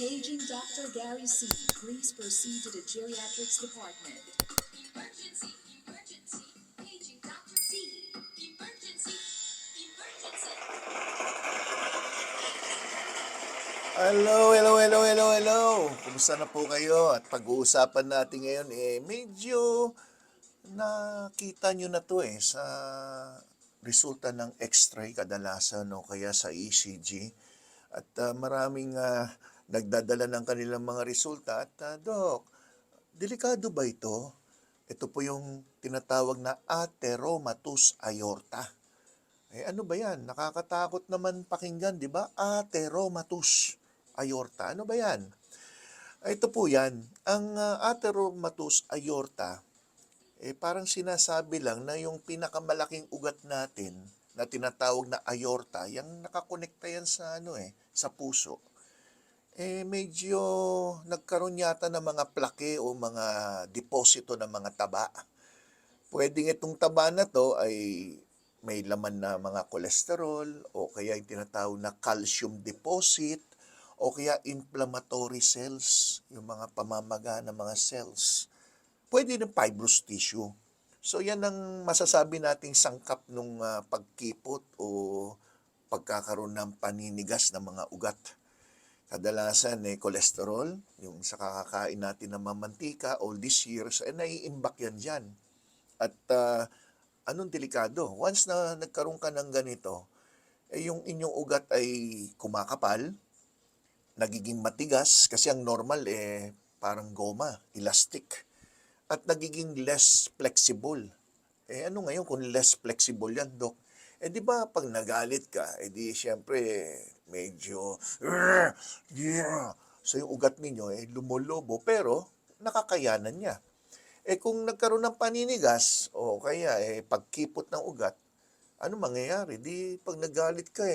Paging Dr. Gary C. Please proceed to the geriatrics department. Emergency! Emergency! Paging Dr. C. Emergency! Emergency! Hello, hello, hello, hello, hello. Kumusta na po kayo? At pag-uusapan natin ngayon, medyo nakita nyo na to sa resulta ng X-ray kadalasan o kaya sa ECG. At maraming nagdadala ng kanilang mga resulta. At Dok, delikado ba ito? Ito po yung tinatawag na atheromatous aorta. Ano ba yan? Nakakatakot naman pakinggan, di ba? Atheromatous aorta. Ano ba yan? Ito po yan. Ang atheromatous aorta, parang sinasabi lang na yung pinakamalaking ugat natin na tinatawag na aorta, yung nakakonekta yan sa, sa puso. Medyo nagkaroon yata ng mga plake o mga deposito ng mga taba. Pwedeng itong taba na to ay may laman na mga kolesterol o kaya yung tinatawag na calcium deposit o kaya inflammatory cells, yung mga pamamaga ng mga cells. Pwede ng fibrous tissue. So yan ang masasabi nating sangkap ng pagkipot o pagkakaroon ng paninigas ng mga ugat. Kadalasan cholesterol, yung sa kakakain natin ng mamantika all these years, naiimbak yan dyan. At anong delikado? Once na nagkaroon ka ng ganito, yung inyong ugat ay kumakapal, nagiging matigas, kasi ang normal parang goma, elastic, at nagiging less flexible. Ano ngayon kung less flexible yan, Dok? Di ba pag nagalit ka, di syempre medyo so yung ugat ninyo lumolobo pero nakakayanan niya. Kung nagkaroon ng paninigas o kaya pagkipot ng ugat, ano mangyayari? Di pag nagalit ka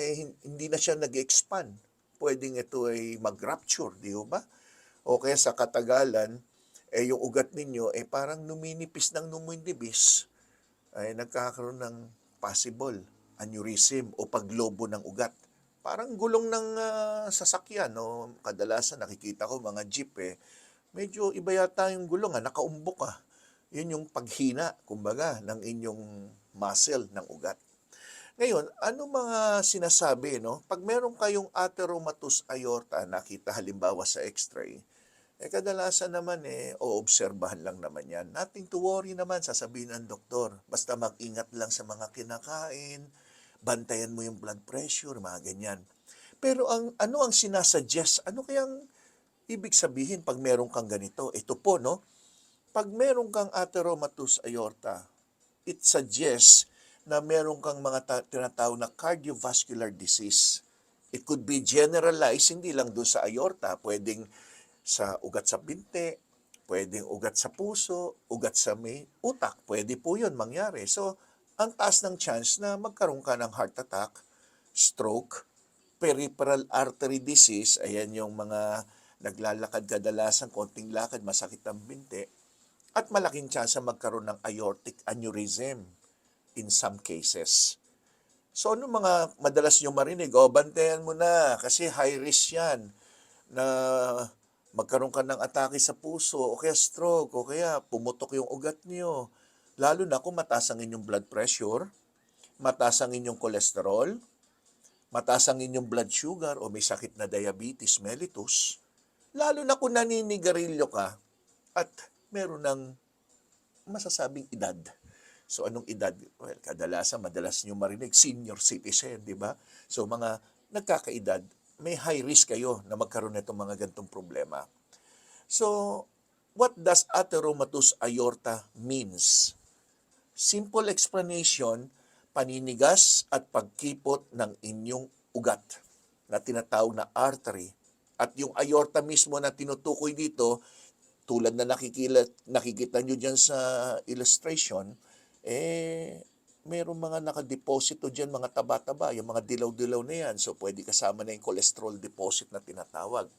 hindi na siya nag-expand. Pwedeng ito ay mag-rupture, di ba? O kaya sa katagalan, yung ugat ninyo parang numinipis ng numinipis, ay nagkakaroon ng possible aneurysm o paglobo ng ugat. Parang gulong ng sasakyan, no? Kadalasan nakikita ko mga jeep medyo iba yata yung gulong, nakaumbok Yun yung paghina, kumbaga, ng inyong muscle ng ugat. Ngayon, ano mga sinasabi, no? Pag meron kayong atheromatous aorta, nakita halimbawa sa x-ray, kadalasan naman oobserbahan lang naman yan. Nothing to worry naman, sasabihin ng doktor. Basta mag-ingat lang sa mga kinakain, bantayan mo yung blood pressure, mga ganyan. Pero ano ang sinasuggest? Ano kayang ibig sabihin pag meron kang ganito? Ito po, no? Pag meron kang atheromatous aorta, it suggests na meron kang mga tinatawag na cardiovascular disease. It could be generalized, hindi lang doon sa aorta, pwedeng sa ugat sa binte, pwedeng ugat sa puso, ugat sa may utak, pwede po yun mangyari. So, ang taas ng chance na magkaroon ka ng heart attack, stroke, peripheral artery disease, ayan yung mga naglalakad kadalasan, konting lakad, masakit ang binte, at malaking chance magkaroon ng aortic aneurysm in some cases. So, ano mga madalas nyo marinig? Bantayan mo na kasi high risk yan na magkaroon ka ng atake sa puso o kaya stroke o kaya pumutok yung ugat nyo. Lalo na kung mataas ang inyong blood pressure, mataas ang inyong cholesterol, mataas ang inyong blood sugar o may sakit na diabetes mellitus, lalo na kung naninigarilyo ka at meron ng masasabing edad. So, anong edad? Well, kadalasan, madalas nyo marinig, senior citizen, di ba? So, mga nagkakaedad, may high risk kayo na magkaroon nitong mga gantong problema. So, what does atheromatous aorta means? Simple explanation, paninigas at pagkipot ng inyong ugat na tinatawag na artery. At yung aorta mismo na tinutukoy dito, tulad na nakikita nyo dyan sa illustration, mayroong mga nakadeposito dyan, mga taba-taba, yung mga dilaw-dilaw na yan. So, pwede kasama na yung cholesterol deposit na tinatawag.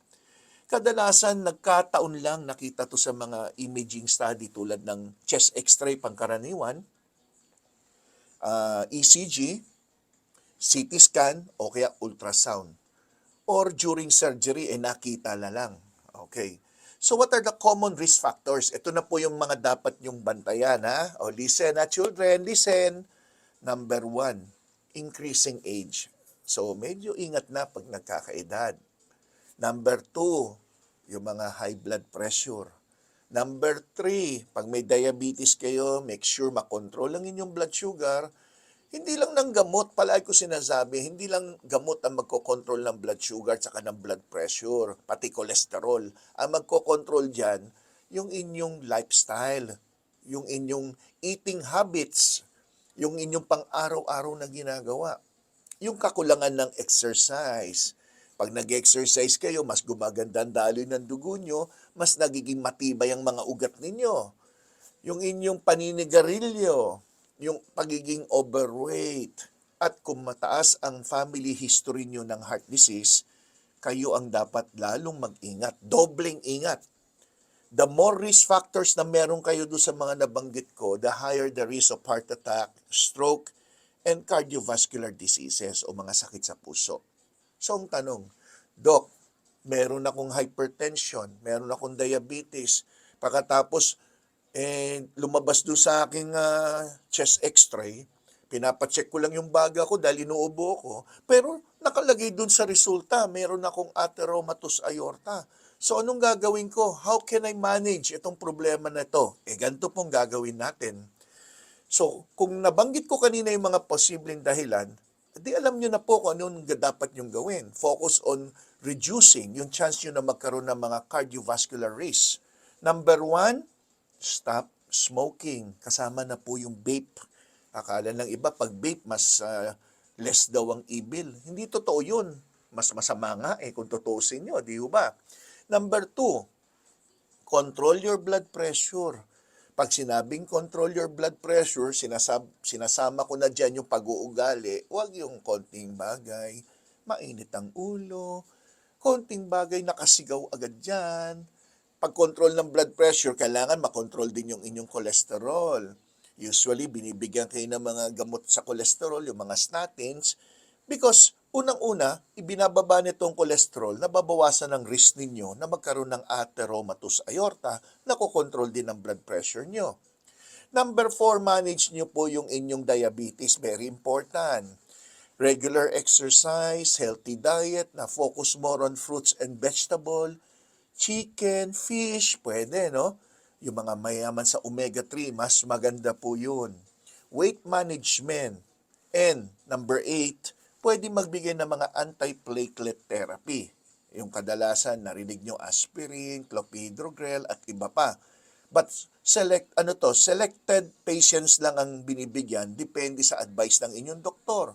Kadalasan, nagkataon lang nakita to sa mga imaging study tulad ng chest x-ray pangkaraniwan, ECG, CT scan, o kaya ultrasound. or during surgery, nakita na lang. Okay. So what are the common risk factors? Ito na po yung mga dapat nyong bantayan, ha? O listen, children, listen. Number one, increasing age. So medyo ingat na pag nagkakaedad. Number two, yung mga high blood pressure. Number three, pag may diabetes kayo, make sure makontrol ang inyong blood sugar. Hindi lang ng gamot, palagi ko sinasabi, hindi lang gamot ang magkokontrol ng blood sugar at saka ng blood pressure, pati cholesterol. Ang magkokontrol dyan, yung inyong lifestyle, yung inyong eating habits, yung inyong pang-araw-araw na ginagawa, yung kakulangan ng exercise. Pag nag-exercise kayo, mas gumaganda ang daloy ng dugo nyo, mas nagiging matibay ang mga ugat ninyo. Yung inyong paninigarilyo, yung pagiging overweight, at kung mataas ang family history nyo ng heart disease, kayo ang dapat lalong mag-ingat, dobleng ingat. The more risk factors na meron kayo doon sa mga nabanggit ko, the higher the risk of heart attack, stroke, and cardiovascular diseases o mga sakit sa puso. So ang tanong, Doc, meron akong hypertension, meron akong diabetes, pagkatapos lumabas doon sa aking chest x-ray, pinapacheck ko lang yung baga ko dahil inuubo ko, pero nakalagay doon sa resulta, meron akong atherosclerosis aorta. So anong gagawin ko? How can I manage itong problema na ito? Ganito pong gagawin natin. So kung nabanggit ko kanina yung mga posibleng dahilan, di alam nyo na po kung anong dapat nyong gawin. Focus on reducing yung chance nyo na magkaroon ng mga cardiovascular risk. Number one, stop smoking. Kasama na po yung vape. Akala ng iba, pag vape, mas less daw ang evil. Hindi totoo yun. Mas masama nga kung tutusin nyo, di ba? Number two, control your blood pressure. Pag sinabing control your blood pressure, sinasama ko na dyan yung pag-uugali, huwag yung konting bagay, mainit ang ulo, konting bagay nakasigaw agad dyan. Pag-control ng blood pressure, kailangan makontrol din yung inyong cholesterol. Usually, binibigyan kayo ng mga gamot sa cholesterol, yung mga statins, because unang-una, ibinababa nitong cholesterol, nababawasan ang risk ninyo na magkaroon ng atherosclerosis aorta na kukontrol din ang blood pressure nyo. Number 4, manage nyo po yung inyong diabetes. Very important. Regular exercise, healthy diet, na focus more on fruits and vegetable, chicken, fish, pwede, no? Yung mga mayaman sa omega-3, mas maganda po yun. Weight management. And number 8, pwede magbigay ng mga antiplatelet therapy. Yung kadalasan, narinig nyo aspirin, clopidogrel, at iba pa. But selected patients lang ang binibigyan, depende sa advice ng inyong doktor.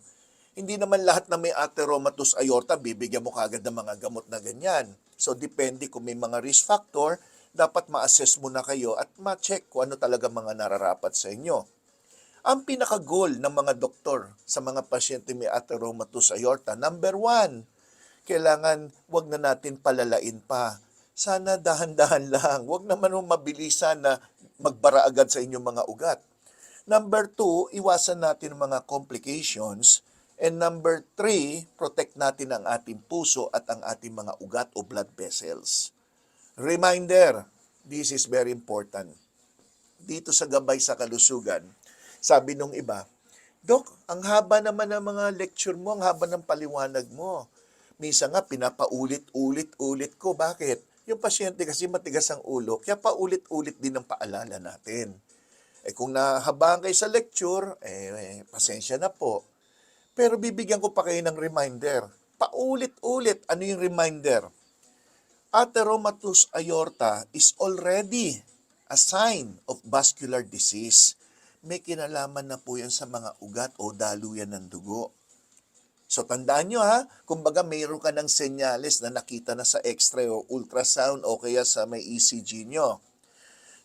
Hindi naman lahat na may atherosclerosis aorta, bibigyan mo kagad ng mga gamot na ganyan. So, depende kung may mga risk factor, dapat ma-assess mo na kayo at ma-check kung ano talaga mga nararapat sa inyo. Ang pinaka-goal ng mga doktor sa mga pasyente may atherosclerosis aorta, number 1, kailangan wag na natin palalain pa. Sana dahan-dahan lang. Wag naman mabilisan na magbara agad sa inyong mga ugat. Number 2, iwasan natin ang mga complications. And number 3, protect natin ang ating puso at ang ating mga ugat o blood vessels. Reminder, this is very important. Dito sa Gabay sa Kalusugan, sabi nung iba, Dok, ang haba naman ng mga lecture mo, ang haba ng paliwanag mo. Minsan nga, pinapaulit-ulit ko. Bakit? Yung pasyente kasi matigas ang ulo, kaya paulit-ulit din ang paalala natin. Kung nahabaan kayo sa lecture, pasensya na po. Pero bibigyan ko pa kayo ng reminder. Paulit-ulit, ano yung reminder? Atherosclerosis aorta is already a sign of vascular disease. May kinalaman na po yan sa mga ugat o daluyan ng dugo. So tandaan nyo kumbaga mayroon ka ng senyales na nakita na sa x-ray o ultrasound o kaya sa may ECG nyo.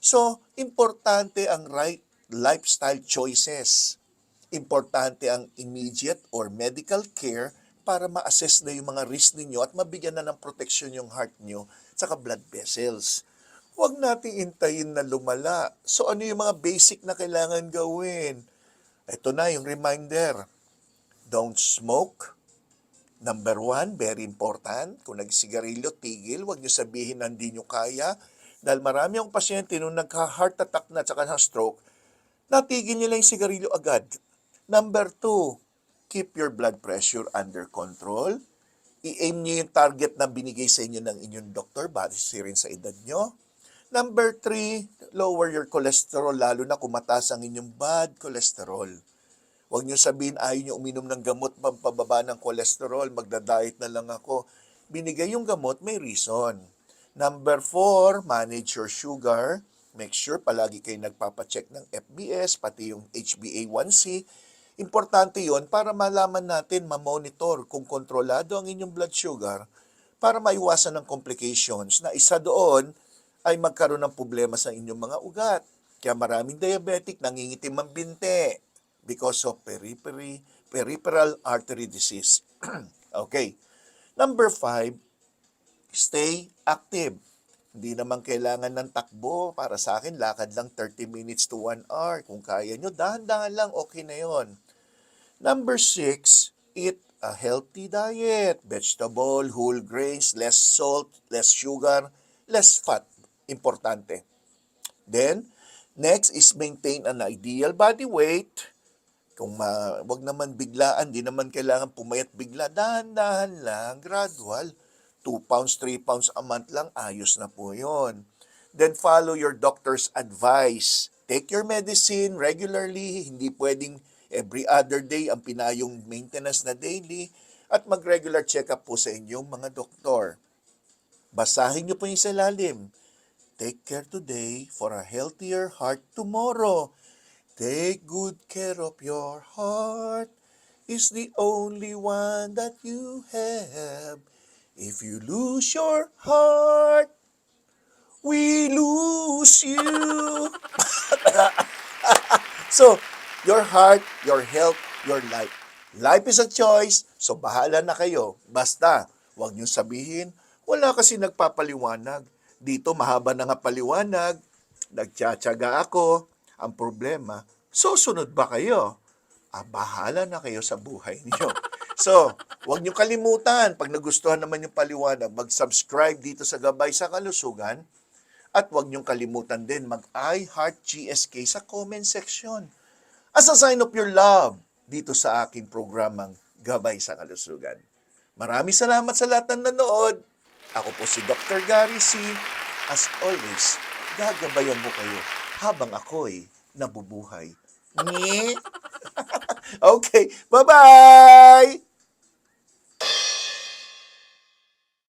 So, importante ang right lifestyle choices. Importante ang immediate or medical care para ma-assess na yung mga risk ninyo at mabigyan na ng protection yung heart nyo at blood vessels. Huwag nating intayin na lumala. So ano yung mga basic na kailangan gawin? Ito na yung reminder. Don't smoke, Number one, very important, kung nagsigarilyo, tigil. Huwag nyo sabihin na hindi nyo kaya. Dahil marami ang pasyente nung nagka-heart attack na at saka na-stroke, natigil nila yung sigarilyo agad. Number two, keep your blood pressure under control. I-aim nyo yung target na binigay sa inyo ng inyong doktor, base rin sa edad nyo. Number three, lower your cholesterol, lalo na kung mataas ang inyong bad cholesterol. Huwag niyo sabihin, ayaw niyo uminom ng gamot pampababa ng cholesterol, magda-diet na lang ako. Binigay yung gamot, may reason. Number 4, manage your sugar. Make sure palagi kayo nagpapacheck ng FBS, pati yung HbA1c. Importante yon para malaman natin, ma-monitor kung kontrolado ang inyong blood sugar para maiwasan ng complications na isa doon ay magkaroon ng problema sa inyong mga ugat. Kaya maraming diabetic, nangingitim ang binte because of peripheral artery disease. Okay. Number 5, stay active. Hindi naman kailangan ng takbo. Para sa akin, lakad lang 30 minutes to 1 hour. Kung kaya nyo, dahan-dahan lang, okay na yon. Number 6, eat a healthy diet. Vegetable, whole grains, less salt, less sugar, less fat. Importante. Then, next is maintain an ideal body weight. Kung wag naman biglaan, di naman kailangan pumayat bigla. Dahan-dahan lang, gradual. 2 pounds, 3 pounds a month lang, ayos na po yun. Then follow your doctor's advice. Take your medicine regularly. Hindi pwedeng every other day ang pinayong maintenance na daily. At mag-regular check-up po sa inyong mga doktor. Basahin nyo po yung sa lalim. Take care today for a healthier heart tomorrow. Take good care of your heart. It's the only one that you have. If you lose your heart, we lose you. So, your heart, your health, your life. Life is a choice, so bahala na kayo. Basta, huwag niyo sabihin, wala kasi nagpapaliwanag. Dito mahaba na nga paliwanag, nagtsatsaga ako. Ang problema, susunod ba kayo? Bahala na kayo sa buhay niyo. So, huwag niyo kalimutan, pag nagustuhan naman yung paliwanag, mag-subscribe dito sa Gabay sa Kalusugan. At huwag niyong kalimutan din mag-I Heart GSK sa comment section. As a sign of your love dito sa aking programang Gabay sa Kalusugan. Maraming salamat sa lahat ng nanood. Ako po si Dr. Gary C. As always, gagabayan mo kayo habang ako'y nabubuhay. Okay, bye-bye!